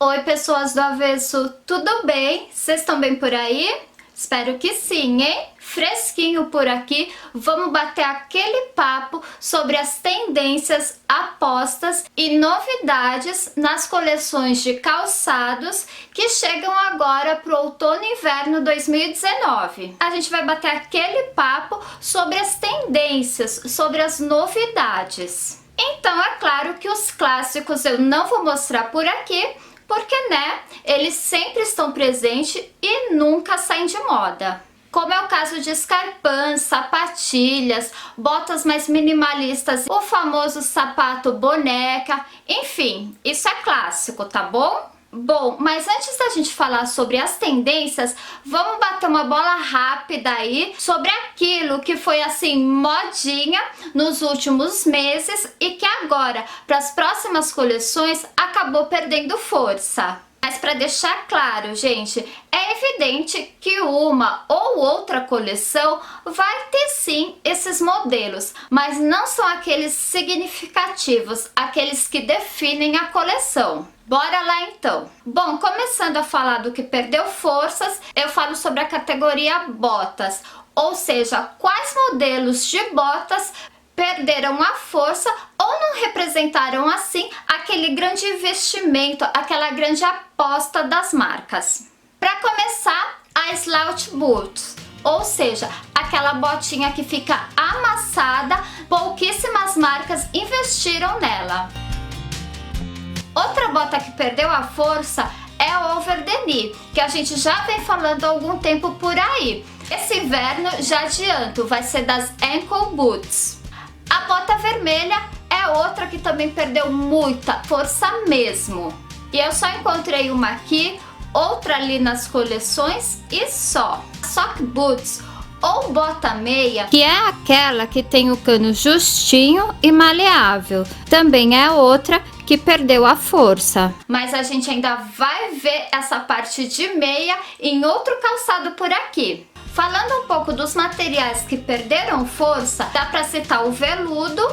Oi, pessoas do avesso, tudo bem? Vocês estão bem por aí? Espero que sim, hein? Fresquinho por aqui, vamos bater aquele papo sobre as tendências, apostas e novidades nas coleções de calçados que chegam agora para o outono e inverno 2019. A gente vai bater aquele papo sobre as tendências, sobre as novidades. Então é claro que os clássicos eu não vou mostrar por aqui, porque, eles sempre estão presentes e nunca saem de moda. Como é o caso de escarpins, sapatilhas, botas mais minimalistas, o famoso sapato boneca, enfim, isso é clássico, tá bom? Bom, mas antes da gente falar sobre as tendências, vamos bater uma bola rápida aí sobre aquilo que foi assim modinha nos últimos meses e que agora, para as próximas coleções, acabou perdendo força. Mas para deixar claro, gente, é evidente que uma ou outra coleção vai ter sim esses modelos, mas não são aqueles significativos, aqueles que definem a coleção. Bora lá então! Bom, começando a falar do que perdeu forças, eu falo sobre a categoria botas, ou seja, quais modelos de botas perderam a força ou não representaram assim aquele grande investimento, aquela grande aposta das marcas. Para começar, a slouch boots, ou seja, aquela botinha que fica amassada, pouquíssimas marcas investiram nela. Outra bota que perdeu a força é a over the knee, que a gente já vem falando há algum tempo por aí. Esse inverno, já adianto, vai ser das ankle boots. A bota vermelha é outra que também perdeu muita força mesmo. E eu só encontrei uma aqui, outra ali nas coleções e só. Sock boots ou bota meia, que é aquela que tem o cano justinho e maleável, também é outra que perdeu a força. Mas a gente ainda vai ver essa parte de meia em outro calçado por aqui. Falando um pouco dos materiais que perderam força, dá para citar o veludo,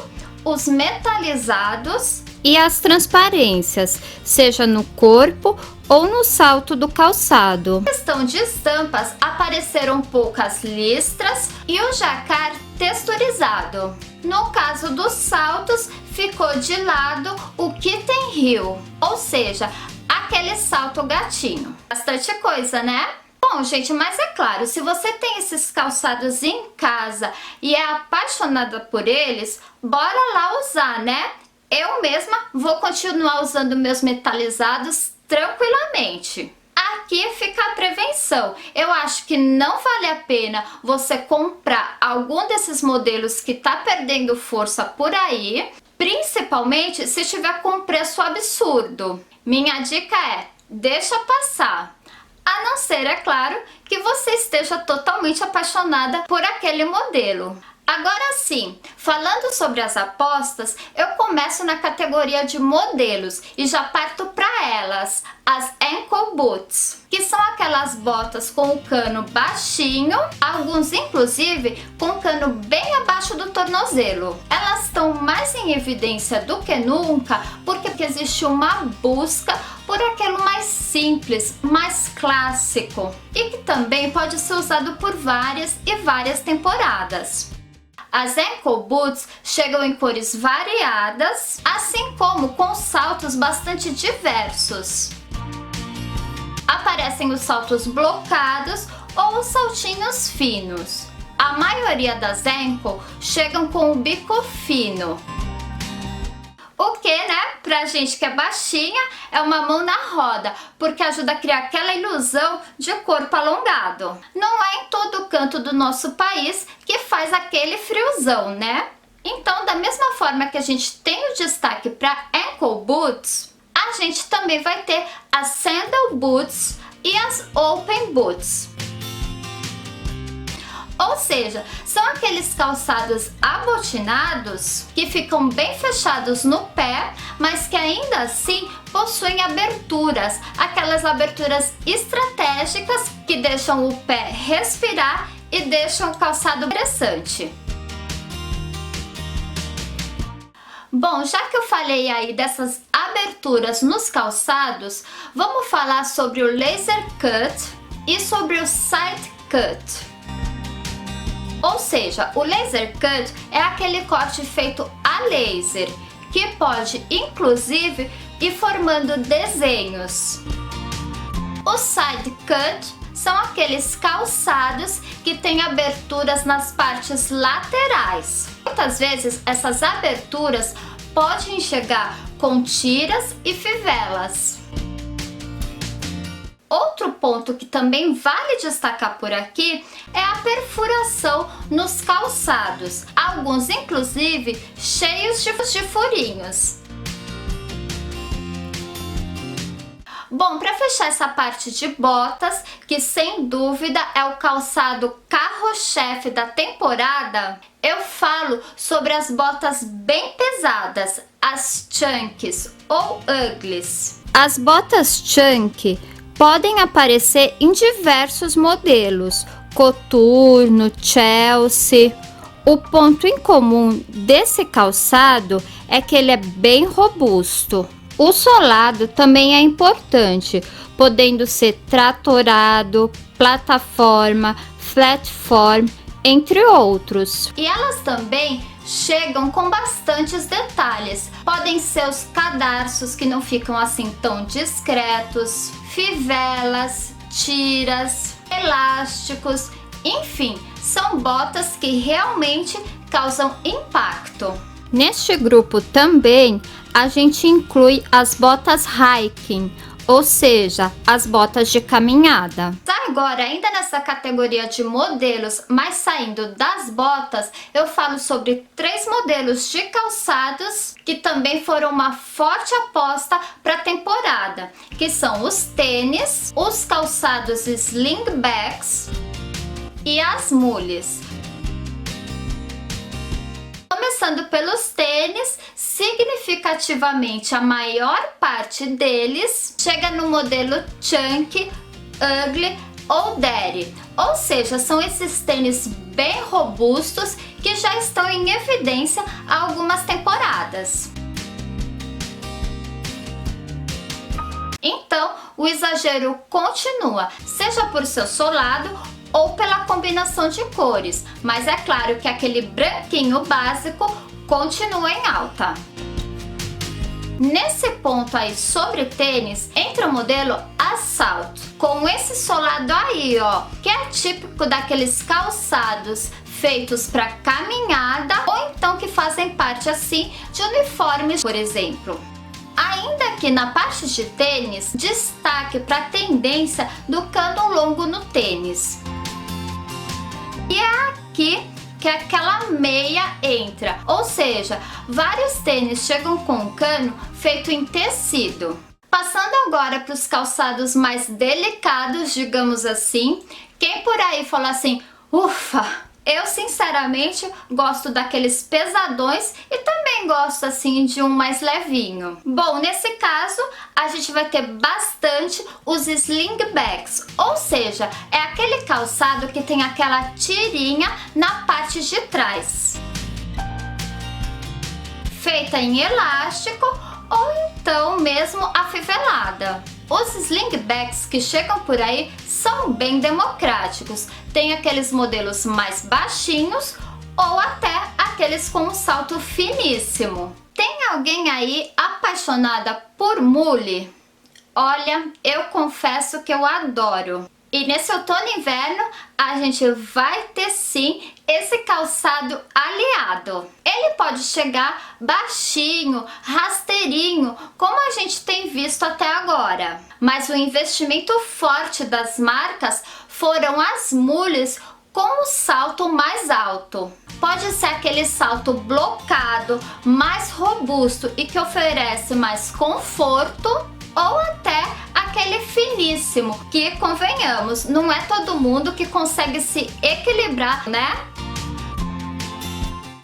os metalizados e as transparências, seja no corpo ou no salto do calçado. Na questão de estampas, apareceram poucas listras e o jacquard texturizado. No caso dos saltos, ficou de lado o kitten heel, ou seja, aquele salto gatinho. Bastante coisa, né? Bom, gente, mas é claro, se você tem esses calçados em casa e é apaixonada por eles, bora lá usar, né? Eu mesma vou continuar usando meus metalizados tranquilamente. Aqui fica a prevenção. Eu acho que não vale a pena você comprar algum desses modelos que tá perdendo força por aí, principalmente se estiver com um preço absurdo. Minha dica é, deixa passar. A não ser, é claro, que você esteja totalmente apaixonada por aquele modelo. Agora sim, falando sobre as apostas, eu começo na categoria de modelos e já parto para elas, as ankle boots, que são aquelas botas com o cano baixinho, alguns inclusive com cano bem abaixo do tornozelo. Elas estão mais em evidência do que nunca porque existe uma busca por aquilo mais simples, mais clássico e que também pode ser usado por várias e várias temporadas. As ankle boots chegam em cores variadas, assim como com saltos bastante diversos. Aparecem os saltos blocados ou os saltinhos finos. A maioria das ankle chegam com o bico fino. O que, pra gente que é baixinha, é uma mão na roda, porque ajuda a criar aquela ilusão de corpo alongado. Não é em todo canto do nosso país que faz aquele friozão, né? Então, da mesma forma que a gente tem o destaque para ankle boots, a gente também vai ter as sandal boots e as open boots. Ou seja, são aqueles calçados abotinados que ficam bem fechados no pé, mas que ainda assim possuem aberturas, aquelas aberturas estratégicas que deixam o pé respirar e deixam o calçado interessante. Bom, já que eu falei aí dessas aberturas nos calçados, vamos falar sobre o laser cut e sobre o side cut. Ou seja, o laser cut é aquele corte feito a laser, que pode inclusive ir formando desenhos. O side cut são aqueles calçados que têm aberturas nas partes laterais. Muitas vezes essas aberturas podem chegar com tiras e fivelas. Outro ponto que também vale destacar por aqui é a perfuração nos calçados, alguns inclusive cheios de furinhos. Bom, para fechar essa parte de botas, que sem dúvida é o calçado carro-chefe da temporada, eu falo sobre as botas bem pesadas, as chunks ou uglies. As botas chunk podem aparecer em diversos modelos, coturno, Chelsea. O ponto em comum desse calçado é que ele é bem robusto. O solado também é importante, podendo ser tratorado, plataforma, flatform, entre outros. E elas também chegam com bastantes detalhes. Podem ser os cadarços que não ficam assim tão discretos, fivelas, tiras, elásticos, enfim, são botas que realmente causam impacto. Neste grupo também a gente inclui as botas hiking, ou seja, as botas de caminhada. Agora, ainda nessa categoria de modelos, mas saindo das botas, eu falo sobre 3 modelos de calçados que também foram uma forte aposta para a temporada, que são os tênis, os calçados slingbacks e as mules. Começando pelos tênis, significativamente a maior parte deles chega no modelo chunk, ugly ou daddy, ou seja, são esses tênis bem robustos que já estão em evidência há algumas temporadas. Então, o exagero continua, seja por seu solado ou pela combinação de cores, mas é claro que aquele branquinho básico continua em alta. Nesse ponto aí sobre tênis, entra o modelo Assault, com esse solado aí, ó, que é típico daqueles calçados feitos para caminhada ou então que fazem parte assim de uniformes, por exemplo. Ainda aqui na parte de tênis, destaque para a tendência do cano longo no tênis. E é aqui que aquela meia entra, ou seja, vários tênis chegam com um cano feito em tecido. Passando agora para os calçados mais delicados, digamos assim, quem por aí fala assim, ufa, eu sinceramente gosto daqueles pesadões e também gosto assim de um mais levinho. Bom, nesse caso a gente vai ter bastante os slingbacks, ou seja, é aquele calçado que tem aquela tirinha na parte de trás, feita em elástico ou então mesmo afivelada. Os slingbacks que chegam por aí são bem democráticos, tem aqueles modelos mais baixinhos ou até aqueles com um salto finíssimo. Tem alguém aí apaixonada por mule? Olha, eu confesso que eu adoro. E nesse outono e inverno a gente vai ter sim esse calçado aliado. Ele pode chegar baixinho, rasteirinho, como a gente tem visto até agora. Mas o investimento forte das marcas foram as mules com o salto mais alto. Pode ser aquele salto blocado, mais robusto e que oferece mais conforto, ou até aquele finíssimo, que convenhamos, não é todo mundo que consegue se equilibrar, né?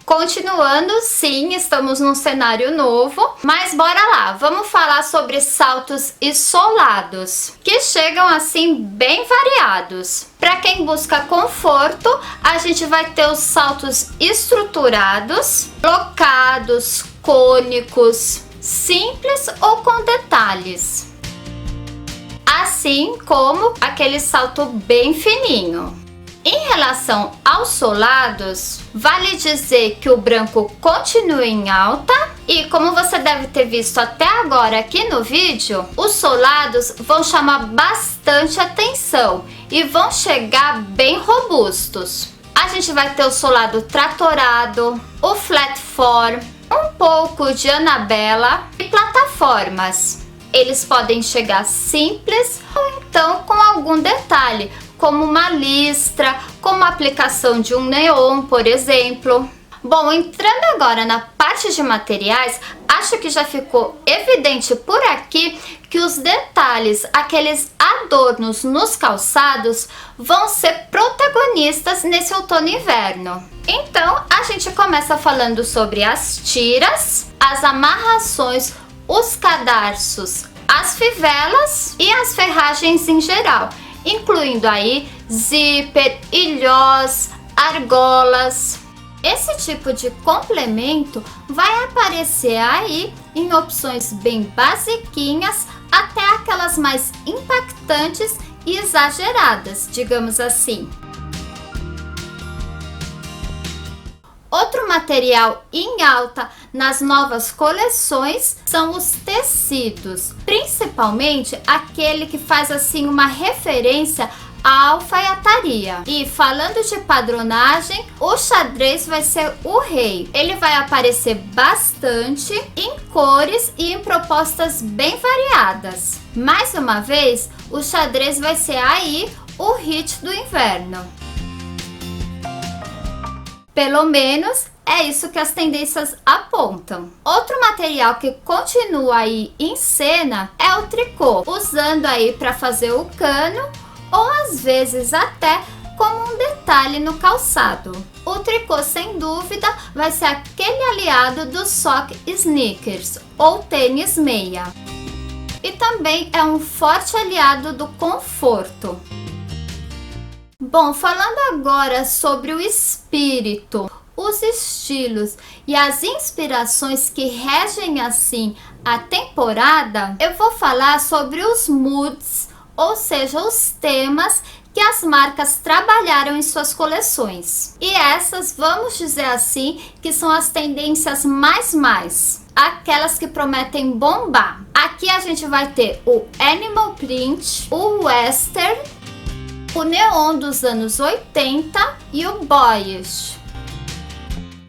Continuando, sim, estamos num cenário novo, mas bora lá, vamos falar sobre saltos e solados, que chegam assim bem variados. Para quem busca conforto, a gente vai ter os saltos estruturados, blocados, cônicos, simples ou com detalhes. Assim como aquele salto bem fininho. Em relação aos solados, vale dizer que o branco continua em alta e, como você deve ter visto até agora aqui no vídeo, os solados vão chamar bastante atenção e vão chegar bem robustos. A gente vai ter o solado tratorado, o flat form, um pouco de Annabella e plataformas. Eles podem chegar simples ou então com algum detalhe, como uma listra, como a aplicação de um neon, por exemplo. Bom, entrando agora na parte de materiais, acho que já ficou evidente por aqui que os detalhes, aqueles adornos nos calçados, vão ser protagonistas nesse outono e inverno. Então, a gente começa falando sobre as tiras, as amarrações, os cadarços, as fivelas e as ferragens em geral, incluindo aí zíper, ilhós, argolas. Esse tipo de complemento vai aparecer aí em opções bem basiquinhas até aquelas mais impactantes e exageradas, digamos assim. Outro material em alta nas novas coleções são os tecidos, principalmente aquele que faz assim uma referência à alfaiataria. E falando de padronagem, o xadrez vai ser o rei. Ele vai aparecer bastante em cores e em propostas bem variadas. Mais uma vez, o xadrez vai ser aí o hit do inverno. Pelo menos é isso que as tendências apontam. Outro material que continua aí em cena é o tricô, usando aí para fazer o cano ou às vezes até como um detalhe no calçado. O tricô, sem dúvida, vai ser aquele aliado dos sock sneakers ou tênis meia. E também é um forte aliado do conforto. Bom, falando agora sobre o espírito, os estilos e as inspirações que regem assim a temporada, eu vou falar sobre os moods, ou seja, os temas que as marcas trabalharam em suas coleções. E essas, vamos dizer assim, que são as tendências mais, aquelas que prometem bombar. Aqui a gente vai ter o animal print, o western, o neon dos anos 80 e o boyish.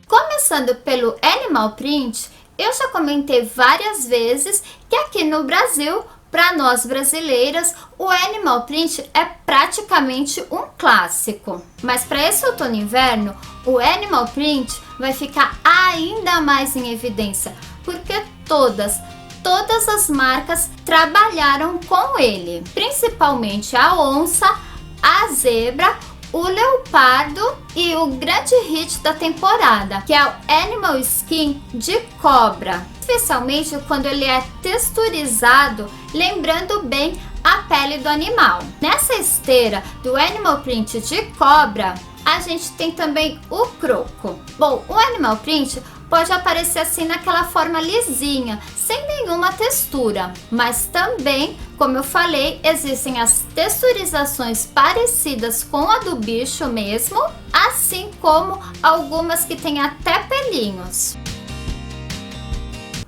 Começando pelo animal print, eu já comentei várias vezes que aqui no Brasil, para nós brasileiras, o animal print é praticamente um clássico. Mas para esse outono e inverno, o animal print vai ficar ainda mais em evidência, porque todas as marcas trabalharam com ele, principalmente a onça, a zebra, o leopardo e o grande hit da temporada, que é o Animal Skin de cobra, especialmente quando ele é texturizado, lembrando bem a pele do animal. Nessa esteira do Animal Print de cobra, a gente tem também o croco. Bom, o Animal Print pode aparecer assim naquela forma lisinha, sem nenhuma textura, mas também, como eu falei, existem as texturizações parecidas com a do bicho mesmo, assim como algumas que têm até pelinhos.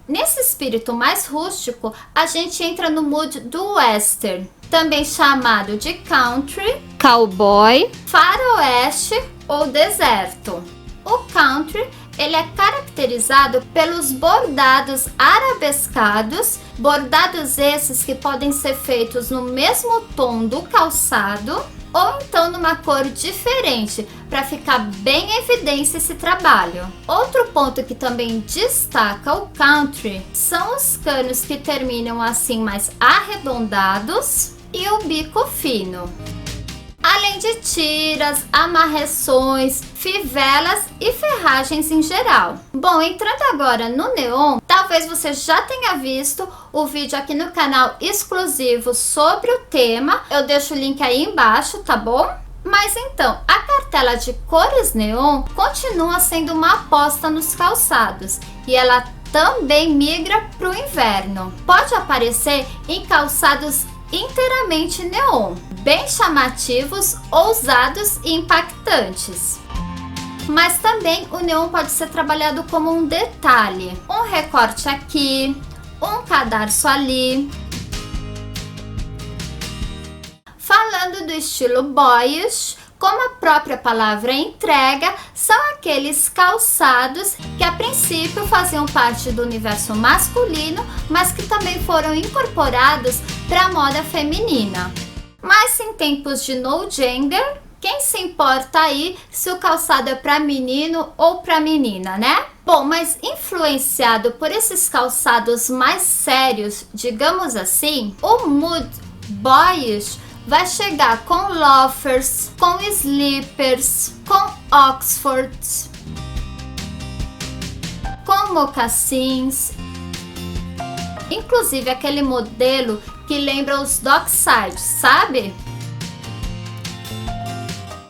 Nesse espírito mais rústico, a gente entra no mood do western, também chamado de country, cowboy, faroeste ou deserto. O country, ele é caracterizado pelos bordados arabescados, bordados esses que podem ser feitos no mesmo tom do calçado ou então numa cor diferente, para ficar bem em evidência esse trabalho. Outro ponto que também destaca o country são os canos que terminam assim mais arredondados e o bico fino. Além de tiras, amarrações, fivelas e ferragens em geral. Bom, entrando agora no neon, talvez você já tenha visto o vídeo aqui no canal exclusivo sobre o tema. Eu deixo o link aí embaixo, tá bom? Mas então, a cartela de cores neon continua sendo uma aposta nos calçados e ela também migra para o inverno. Pode aparecer em calçados inteiramente neon, bem chamativos, ousados e impactantes. Mas também o neon pode ser trabalhado como um detalhe, um recorte aqui, um cadarço ali. Falando do estilo boyish, como a própria palavra entrega, são aqueles calçados que a princípio faziam parte do universo masculino, mas que também foram incorporados para a moda feminina. Mas em tempos de no gender, quem se importa aí se o calçado é para menino ou para menina, né? Bom, mas influenciado por esses calçados mais sérios, digamos assim, o mood boyish vai chegar com loafers, com slippers, com oxfords, com mocassins, inclusive aquele modelo que lembra os docksides, sabe?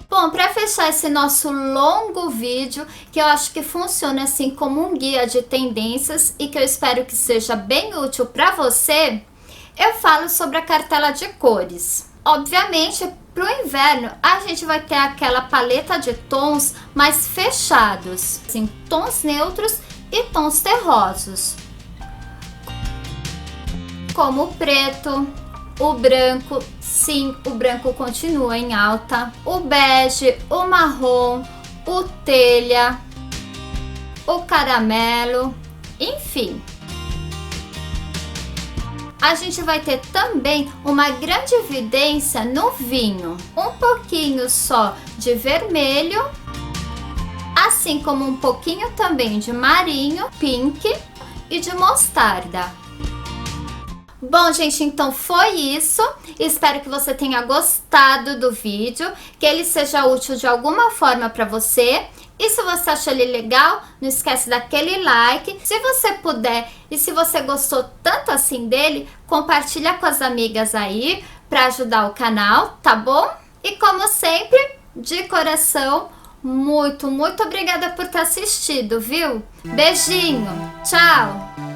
Bom, para fechar esse nosso longo vídeo, que eu acho que funciona assim como um guia de tendências e que eu espero que seja bem útil para você, eu falo sobre a cartela de cores. Obviamente, para o inverno, a gente vai ter aquela paleta de tons mais fechados, assim, tons neutros e tons terrosos, como o preto, o branco, sim, o branco continua em alta, o bege, o marrom, o telha, o caramelo, enfim. A gente vai ter também uma grande evidência no vinho, um pouquinho só de vermelho, assim como um pouquinho também de marinho, pink e de mostarda. Bom, gente, então foi isso. Espero que você tenha gostado do vídeo, que ele seja útil de alguma forma para você. E se você achou ele legal, não esquece daquele like. Se você puder e se você gostou tanto assim dele, compartilha com as amigas aí para ajudar o canal, tá bom? E como sempre, de coração, muito obrigada por ter assistido, viu? Beijinho, tchau!